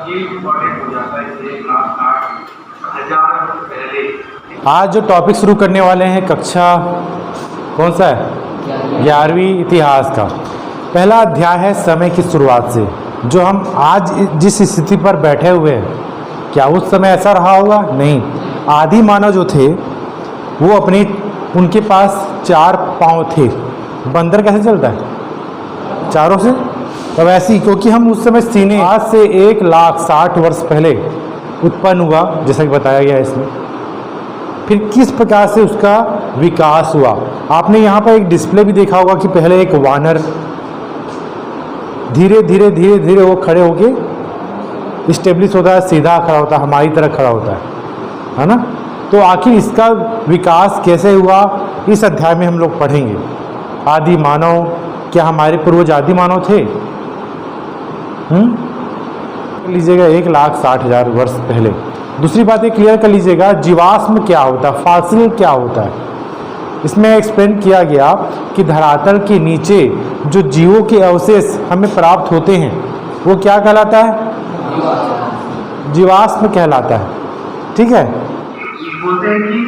ये इम्पोर्टेंट हो जाता है 1,60,000 पहले। आज जो टॉपिक शुरू करने वाले हैं कक्षा कौन सा है? 11वीं इतिहास का पहला अध्याय है समय की शुरुआत से। जो हम आज जिस स्थिति पर बैठे हुए हैं, क्या उस समय ऐसा रहा होगा? नहीं। आदि मानव जो थे वो उनके पास 4 पाँव थे। बंदर कैसे चलता है? चारों से। तो वैसे ही, क्योंकि हम उस समय सीने आज से 1,60,000 वर्ष पहले उत्पन्न हुआ, जैसा कि बताया गया है इसमें। फिर किस प्रकार से उसका विकास हुआ। आपने यहाँ पर एक डिस्प्ले भी देखा होगा कि पहले एक वानर धीरे धीरे वो खड़े होके स्टेब्लिश होता है, सीधा खड़ा होता है, हमारी तरह खड़ा होता है ना। तो आखिर इसका विकास कैसे हुआ, इस अध्याय में हम लोग पढ़ेंगे। आदि मानव, क्या हमारे पूर्वज आदि मानव थे? लीजिएगा 1,60,000 वर्ष पहले। दूसरी बात ये क्लियर कर लीजिएगा, जीवाश्म क्या होता है, फॉसिल क्या होता है। इसमें एक्सप्लेन किया गया कि धरातल के नीचे जो जीवों के अवशेष हमें प्राप्त होते हैं वो क्या कहलाता है? जीवाश्म कहलाता है। ठीक है। बोलते हैं कि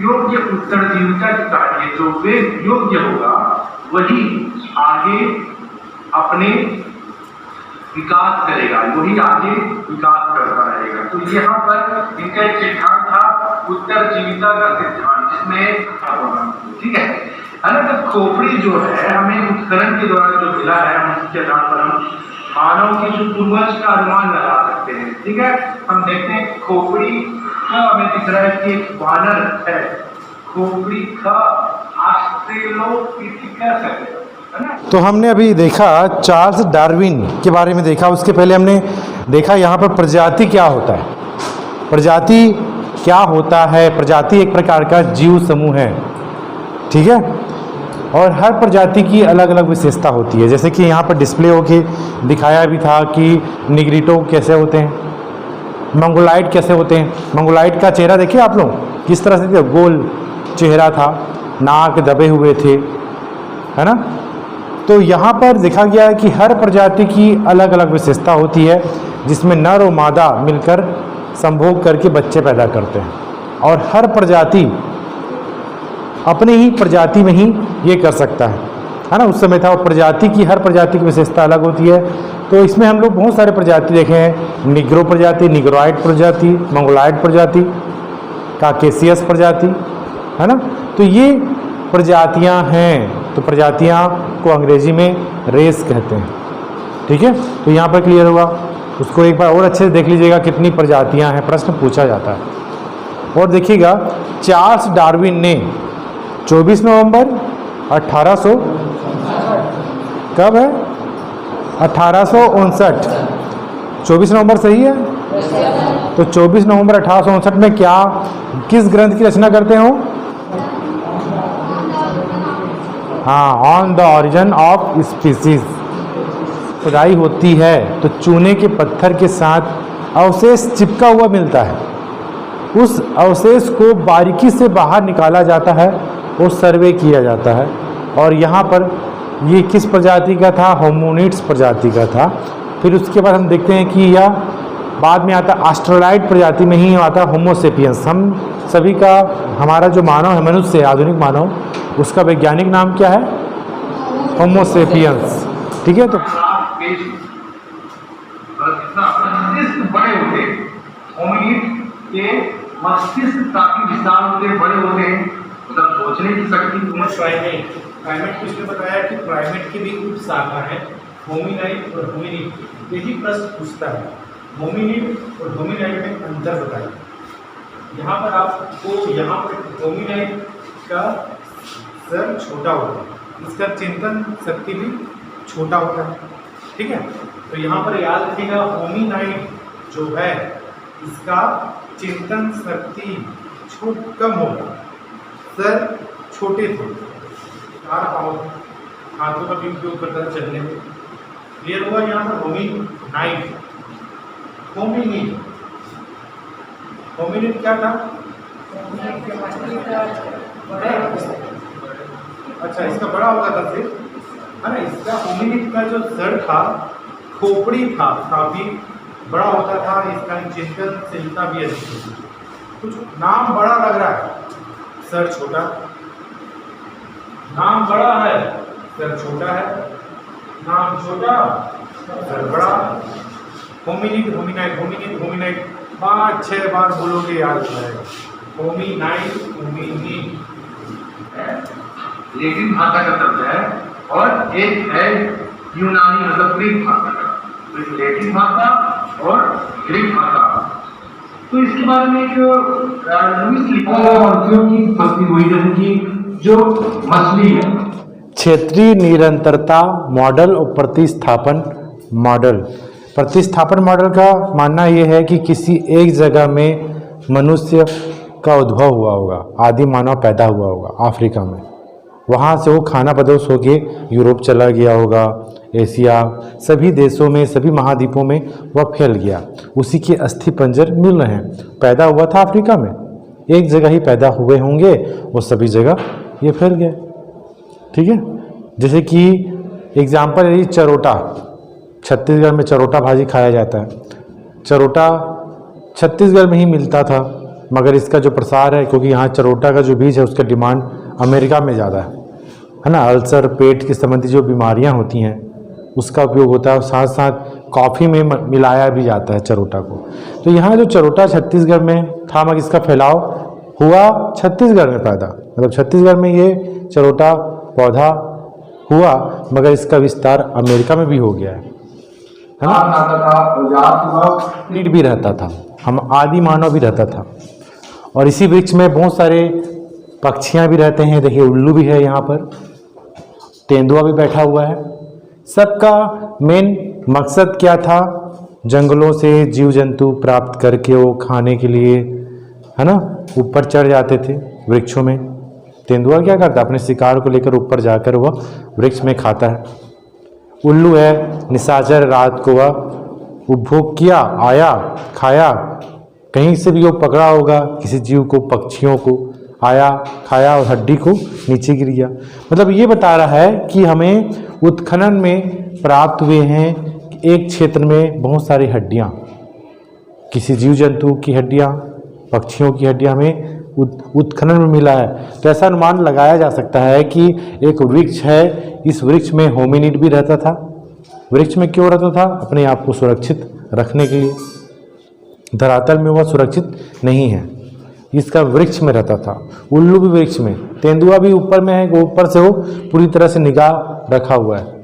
योग्य उत्तरजीविता के कार्य जो वे योग्य होगा वही आगे अपने विकास करेगा, वही आगे विकास करता रहेगा। तो यहाँ पर इनका एक सिद्धांत था उत्तरजीविता का सिद्धांत, जिसमें ठीक है ना। तो खोपड़ी जो है हमें उत्खनन के द्वारा जो मिला है, हम उसके आधार पर हम मानव के जो पूर्वज का अनुमान लगा सकते हैं। ठीक है। हम देखते हैं खोपड़ी का हमें दिख रहा है कि एक वानर है, खोपड़ी का ऑस्ट्रेलोपिथेकस है। तो हमने अभी देखा चार्ल्स डार्विन के बारे में देखा। उसके पहले हमने देखा यहाँ पर प्रजाति क्या होता है। प्रजाति क्या होता है? प्रजाति एक प्रकार का जीव समूह है। ठीक है। और हर प्रजाति की अलग अलग विशेषता होती है। जैसे कि यहाँ पर डिस्प्ले होके दिखाया भी था कि निग्रिटो कैसे होते हैं, मंगोलाइट कैसे होते हैं। मंगोलाइट का चेहरा देखिए आप लोग, किस तरह से गोल चेहरा था, नाक दबे हुए थे, है ना। तो यहाँ पर देखा गया है कि हर प्रजाति की अलग अलग विशेषता होती है, जिसमें नर और मादा मिलकर संभोग करके बच्चे पैदा करते हैं। और हर प्रजाति अपनी ही प्रजाति में ही ये कर सकता है ना। उस समय था प्रजाति की, हर प्रजाति की विशेषता अलग होती है। तो इसमें हम लोग बहुत सारे प्रजाति देखे हैं। निग्रो प्रजाति, निग्रोइड प्रजाति, मंगोलाइड प्रजाति, काकेसियस प्रजाति, है ना। तो ये प्रजातियां हैं। तो प्रजातियां को अंग्रेजी में रेस कहते हैं। ठीक है। तो यहाँ पर क्लियर हुआ। उसको एक बार और अच्छे से देख लीजिएगा कितनी प्रजातियां हैं, प्रश्न पूछा जाता है। और देखिएगा चार्ल्स डार्विन ने 24 नवंबर 1800 कब है? 1859। 24 नवंबर सही है। तो 24 नवंबर 1859 में किस ग्रंथ की रचना करते हो? हाँ, on the origin of species खुदाई होती है। तो चूने के पत्थर के साथ अवशेष चिपका हुआ मिलता है। उस अवशेष को बारीकी से बाहर निकाला जाता है, वो सर्वे किया जाता है। और यहाँ पर ये किस प्रजाति का था? होमोनिड्स प्रजाति का था। फिर उसके बाद हम देखते हैं कि यह बाद में आता ऑस्ट्रेलॉइड प्रजाति में ही आता होमोसेपियंस। हम सभी का, हमारा जो मानव है, मनुष्य आधुनिक मानव, उसका वैज्ञानिक नाम क्या है? होमोसेपियंस। ठीक है। तो बड़े होते हैं, होमिनिड के मस्तिष्क काफी विशाल होते हैं, बड़े होते हैं, मतलब सोचने की शक्ति। प्राइमेट को इसने बताया कि प्राइमेट की भी उप शाखा है, होमिनाइड और होमिनिड। यही प्रश्न पूछता है, होमिनिड और होमिनाइड में अंतर बताइए। यहाँ पर आपको, यहाँ पर होमिनाइड का सर छोटा होता है, इसका चिंतन शक्ति भी छोटा होता है। ठीक है। तो यहाँ पर याद रखिएगा, होमिनाइड जो है इसका चिंतन शक्ति कम होगा, सर छोटे थे, 4 पाँव, हाथों का भी उपयोग करता था चलने में। क्लियर हुआ। यहाँ पर होमिनाइड, होमिनिड, होमिनिड क्या था? अच्छा, इसका बड़ा होगा था सिर, है ना। इसका होमिनिड का जो सर था, खोपड़ी था काफी बड़ा होता था, इसका चिंतनशीलता भी अधिक थी। कुछ नाम बड़ा लग रहा है, सर छोटा, नाम बड़ा है, सर छोटा है, नाम छोटा, सर बड़ा। होमिनिड, होमिनाइड, होमिनिड, होमिनाइड 5-6 बार बोलोगे याद हो जाएगा। होमिनाइड, होमिनिड लेटिन भाषा का शब्द है और एक है यूनानी मतलब ग्रीक भाषा का। तो लेटिन भाषा और ग्रीक भाषा, तो इसके बारे में एक लुईस लिखा की पत्नी हुई जैसे कि जो मछली है। क्षेत्रीय निरंतरता मॉडल और प्रतिस्थापन मॉडल। प्रतिस्थापन मॉडल का मानना यह है कि किसी एक जगह में मनुष्य का उद्भव हुआ होगा, आदि मानव पैदा हुआ होगा अफ्रीका में, वहाँ से वो खाना बदोश होके यूरोप चला गया होगा, एशिया, सभी देशों में, सभी महाद्वीपों में वह फैल गया। उसी के अस्थि पंजर मिल रहे हैं। पैदा हुआ था अफ्रीका में, एक जगह ही पैदा हुए होंगे, वो सभी जगह ये फैल गए। ठीक है, जैसे कि एग्जाम्पल है चरोटा। छत्तीसगढ़ में चरोटा भाजी खाया जाता है। चरोटा छत्तीसगढ़ में ही मिलता था, मगर इसका जो प्रसार है, क्योंकि यहाँ चरोटा का जो बीज है उसका डिमांड अमेरिका में ज़्यादा है ना। अल्सर, पेट की संबंधी जो बीमारियाँ होती हैं उसका उपयोग होता है, और साथ साथ कॉफ़ी में मिलाया भी जाता है चरोटा को। तो यहाँ जो चरोटा छत्तीसगढ़ में था, मगर इसका फैलाव हुआ छत्तीसगढ़ में पैदा, मतलब छत्तीसगढ़ में ये चरोटा पौधा हुआ, मगर इसका विस्तार अमेरिका में भी हो गया है ना। नीट भी रहता था, हम आदि मानव भी रहता था, और इसी वृक्ष में बहुत सारे पक्षियाँ भी रहते हैं। देखिए उल्लू भी है यहाँ पर, तेंदुआ भी बैठा हुआ है। सबका मेन मकसद क्या था? जंगलों से जीव जंतु प्राप्त करके वो खाने के लिए, है ना, ऊपर चढ़ जाते थे वृक्षों में। तेंदुआ क्या करता है? अपने शिकार को लेकर ऊपर जाकर वह वृक्ष में खाता है। उल्लू है निशाचर, रात को वह उपभोग किया, आया, खाया, कहीं से भी वो पकड़ा होगा किसी जीव को, पक्षियों को, आया, खाया और हड्डी को नीचे गिर गया। मतलब ये बता रहा है कि हमें उत्खनन में प्राप्त हुए हैं एक क्षेत्र में बहुत सारी हड्डियाँ, किसी जीव जंतु की हड्डियाँ, पक्षियों की हड्डियाँ हमें उत्खनन में मिला है। तो ऐसा अनुमान लगाया जा सकता है कि एक वृक्ष है, इस वृक्ष में होमिनिड भी रहता था। वृक्ष में क्यों रहता था? अपने आप को सुरक्षित रखने के लिए। धरातल में वह सुरक्षित नहीं है, इसका वृक्ष में रहता था। उल्लू भी वृक्ष में, तेंदुआ भी ऊपर में है, ऊपर से वो पूरी तरह से निगाह रखा हुआ है।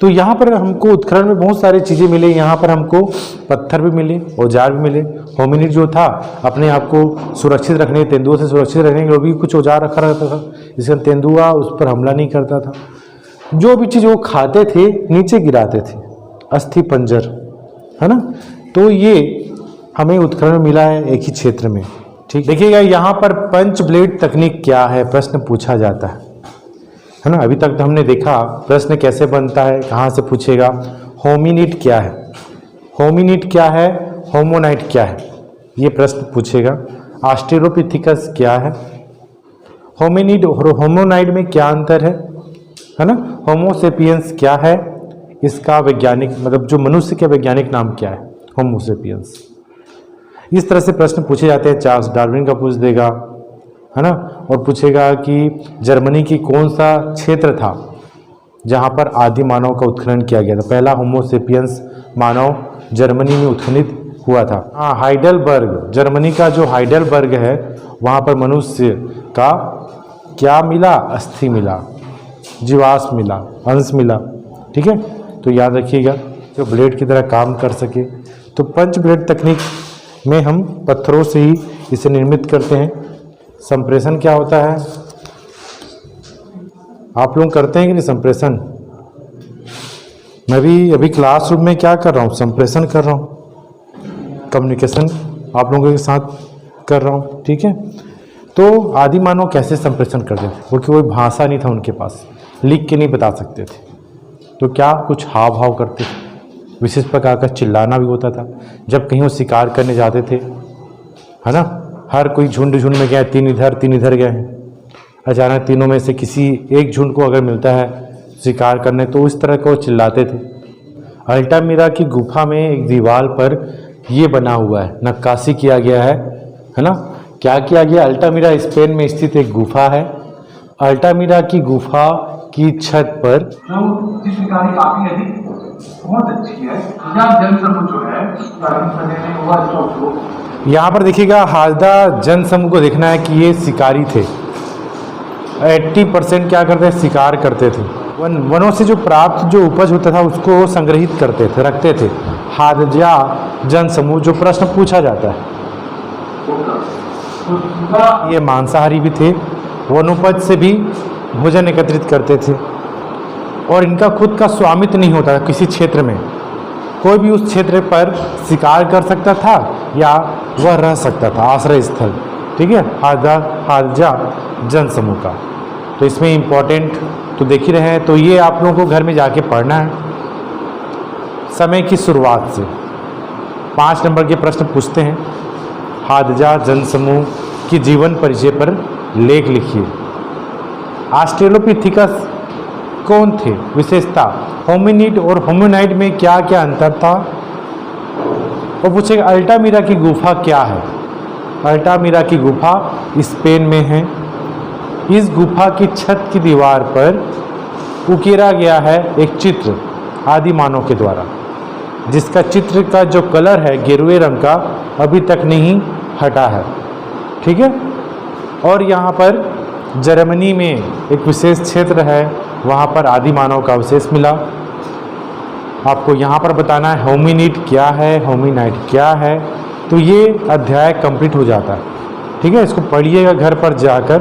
तो यहाँ पर हमको उत्खनन में बहुत सारी चीज़ें मिले। यहाँ पर हमको पत्थर भी मिले, औजार भी मिले। होमिनिड जो था अपने आप को सुरक्षित रखने, तेंदुआ से सुरक्षित रखने के लिए भी कुछ औजार रखा रहता था, इसका तेंदुआ उस पर हमला नहीं करता था। जो भी चीज़ वो खाते थे नीचे गिराते थे, अस्थि पंजर, है ना। तो ये हमें उत्खनन में मिला है एक ही क्षेत्र में। ठीक, देखिएगा यहाँ पर पंच ब्लेड तकनीक क्या है, प्रश्न पूछा जाता है ना। अभी तक तो हमने देखा प्रश्न कैसे बनता है, कहाँ से पूछेगा। होमिनिड क्या है, होमिनिड क्या है, होमोनाइड क्या है, ये प्रश्न पूछेगा। ऑस्ट्रेलोपिथेकस क्या है, होमिनिड और होमोनाइड में क्या अंतर है ना। होमोसेपियंस क्या है, इसका वैज्ञानिक मतलब जो मनुष्य के वैज्ञानिक नाम क्या है, होमोसेपियंस। इस तरह से प्रश्न पूछे जाते हैं। चार्ल्स डार्विन का पूछ देगा, है ना, और पूछेगा कि जर्मनी की कौन सा क्षेत्र था जहाँ पर आदि मानव का उत्खनन किया गया था। पहला होमोसेपियंस मानव जर्मनी में उत्खनित हुआ था। हाँ, हाइडेलबर्ग, जर्मनी का जो हाइडेलबर्ग है, वहाँ पर मनुष्य का क्या मिला? अस्थि मिला, जीवाश्म मिला, अंश मिला। ठीक है, तो याद रखिएगा, जो ब्लेड की तरह काम कर सके। तो पंच ब्लेड तकनीक में हम पत्थरों से ही इसे निर्मित करते हैं। संप्रेषण क्या होता है? आप लोग करते हैं कि नहीं संप्रेषण? मैं भी अभी क्लासरूम में क्या कर रहा हूँ? संप्रेषण कर रहा हूँ, कम्युनिकेशन आप लोगों के साथ कर रहा हूँ। ठीक है, तो आदि मानव कैसे संप्रेषण करते थे? क्योंकि कोई भाषा नहीं था उनके पास, लिख के नहीं बता सकते थे, तो क्या कुछ हाव भाव करते थे। विशेष प्रकार का चिल्लाना भी होता था जब कहीं वो शिकार करने जाते थे, है ना। हर कोई झुंड झुंड में गया, तीन इधर गए हैं। अचानक तीनों में से किसी एक झुंड को अगर मिलता है शिकार करने, तो इस तरह को चिल्लाते थे। अल्टामिरा की गुफा में एक दीवार पर ये बना हुआ है, नक्काशी किया गया है ना। क्या किया गया? अल्टामिरा स्पेन में स्थित एक गुफा है। अल्टामिरा की गुफा की छत पर जो चित्रकारी काफी अधिक बहुत अच्छी है। यहाँ जनसमूह जो है यहाँ पर देखिएगा, हाजदा जनसमूह को देखना है कि ये शिकारी थे। 80% क्या करते थे? शिकार करते थे। वनों से जो प्राप्त जो उपज होता था उसको संग्रहित करते थे, रखते थे। हाजदा जनसमूह जो प्रश्न पूछा जाता है, ये मांसाहारी भी थे, वनोपज से भी भोजन एकत्रित करते थे और इनका खुद का स्वामित्व नहीं होता था किसी क्षेत्र में। कोई भी उस क्षेत्र पर शिकार कर सकता था या वह रह सकता था, आश्रय स्थल। ठीक है, हाजदा जनसमूह का। तो इसमें इम्पोर्टेंट तो देख ही रहे हैं, तो ये आप लोगों को घर में जाके पढ़ना है। समय की शुरुआत से 5 नंबर के प्रश्न पूछते हैं। हाजदा जनसमूह की जीवन परिचय पर लेख लिखिए। ऑस्ट्रेलोपिथेकस कौन थे? विशेषता, होमिनिड और होमिनाइड में क्या क्या अंतर था? और पूछेगा अल्टामिरा की गुफा क्या है? अल्टामिरा की गुफा स्पेन में है। इस गुफा की छत की दीवार पर उकेरा गया है एक चित्र आदि मानव के द्वारा, जिसका चित्र का जो कलर है गेरुए रंग का अभी तक नहीं हटा है। ठीक है, और यहाँ पर जर्मनी में एक विशेष क्षेत्र है, वहाँ पर आदि मानव का अवशेष मिला। आपको यहाँ पर बताना है होमिनिड क्या है, होमिनाइड क्या है। तो ये अध्याय कंप्लीट हो जाता है। ठीक है, इसको पढ़िएगा घर पर जाकर।